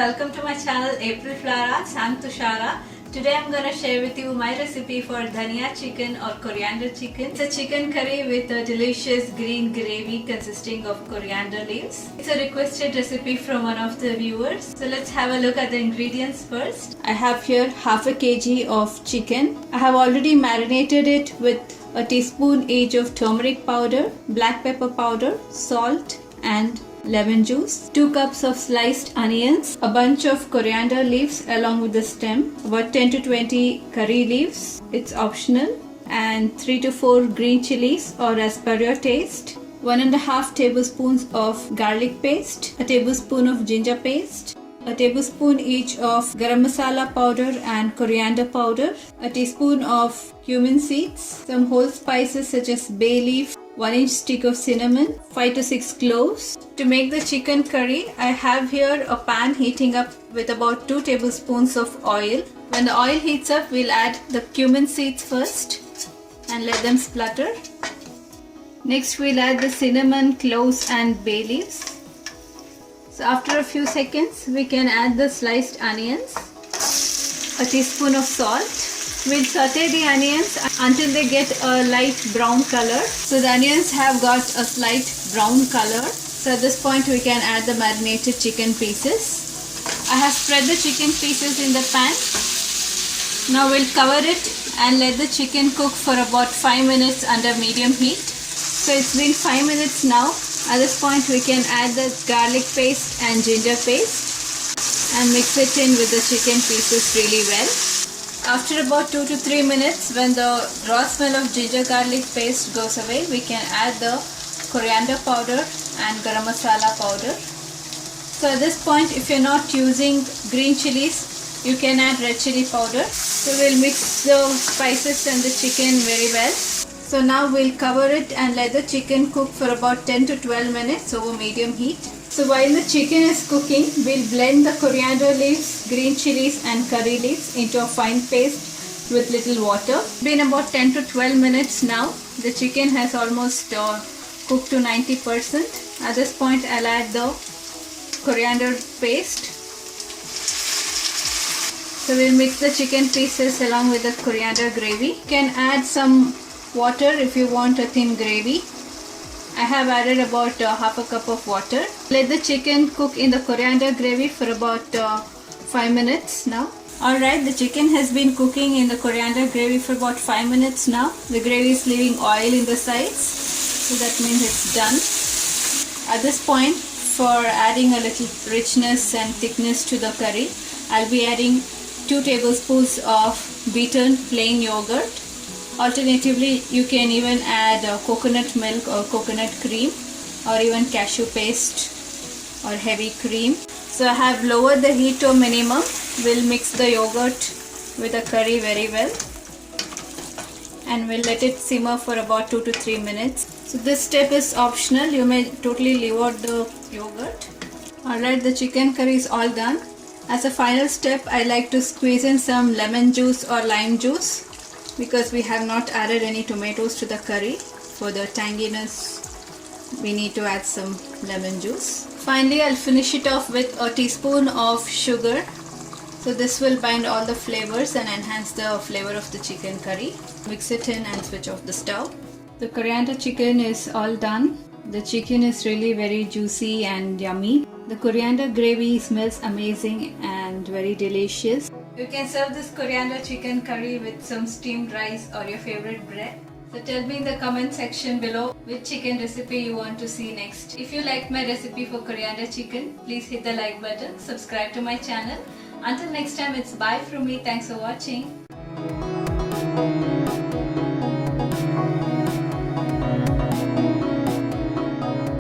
welcome to my channel April Flower Arts. I'm Tushara. Today I'm gonna share with you my recipe for dhania chicken or coriander chicken. It's a chicken curry with a delicious green gravy consisting of coriander leaves. It's a requested recipe from one of the viewers. So let's have a look at the ingredients first. I have here half a kg of chicken. I have already marinated it with a teaspoon each of turmeric powder, black pepper powder, salt and lemon juice, 2 cups of sliced onions, a bunch of coriander leaves along with the stem, about 10 to 20 curry leaves, it's optional, and 3 to 4 green chilies or as per your taste, 1.5 tablespoons of garlic paste, a tablespoon of ginger paste, a tablespoon each of garam masala powder and coriander powder, a teaspoon of cumin seeds, some whole spices such as bay leaf, 1-inch stick of cinnamon, 5 to 6 cloves. To make the chicken curry, I have here a pan heating up with about 2 tablespoons of oil. When the oil heats up, we'll add the cumin seeds first and let them splutter. Next, we'll add the cinnamon, cloves and bay leaves. So after a few seconds, we can add the sliced onions, a teaspoon of salt. We'll saute the onions until they get a light brown color. So the onions have got a slight brown color. So at this point we can add the marinated chicken pieces. I have spread the chicken pieces in the pan. Now we'll cover it and let the chicken cook for about 5 minutes under medium heat. So it's been 5 minutes now. At this point we can add the garlic paste and ginger paste and mix it in with the chicken pieces really well. After about 2 to 3 minutes, when the raw smell of ginger garlic paste goes away, we can add the coriander powder and garam masala powder. So at this point, if you're not using green chilies, you can add red chili powder. So we'll mix the spices and the chicken very well. So now we'll cover it and let the chicken cook for about 10 to 12 minutes over medium heat. So while the chicken is cooking, we'll blend the coriander leaves, green chilies and curry leaves into a fine paste with little water. It's been about 10 to 12 minutes now. The chicken has almost cooked to 90%. At this point, I'll add the coriander paste. So we'll mix the chicken pieces along with the coriander gravy. You can add some water if you want a thin gravy. I have added about half a cup of water. Let the chicken cook in the coriander gravy for about 5 minutes now. Alright, the chicken has been cooking in the coriander gravy for about 5 minutes now. The gravy is leaving oil in the sides, so that means it's done. At this point, for adding a little richness and thickness to the curry, I'll be adding 2 tablespoons of beaten plain yogurt. Alternatively, you can even add coconut milk or coconut cream or even cashew paste or heavy cream. So I have lowered the heat to a minimum. We'll mix the yogurt with the curry very well and we'll let it simmer for about 2 to 3 minutes. So this step is optional. You may totally leave out the yogurt. Alright, the chicken curry is all done. As a final step, I like to squeeze in some lemon juice or lime juice, because we have not added any tomatoes to the curry. For the tanginess, we need to add some lemon juice. Finally, I'll finish it off with a teaspoon of sugar. So this will bind all the flavors and enhance the flavor of the chicken curry. Mix it in and switch off the stove. The coriander chicken is all done. The chicken is really very juicy and yummy. The coriander gravy smells amazing and very delicious. You can serve this coriander chicken curry with some steamed rice or your favorite bread. So tell me in the comment section below which chicken recipe you want to see next. If you liked my recipe for coriander chicken, please hit the like button, subscribe to my channel. Until next time, it's bye from me. Thanks for watching.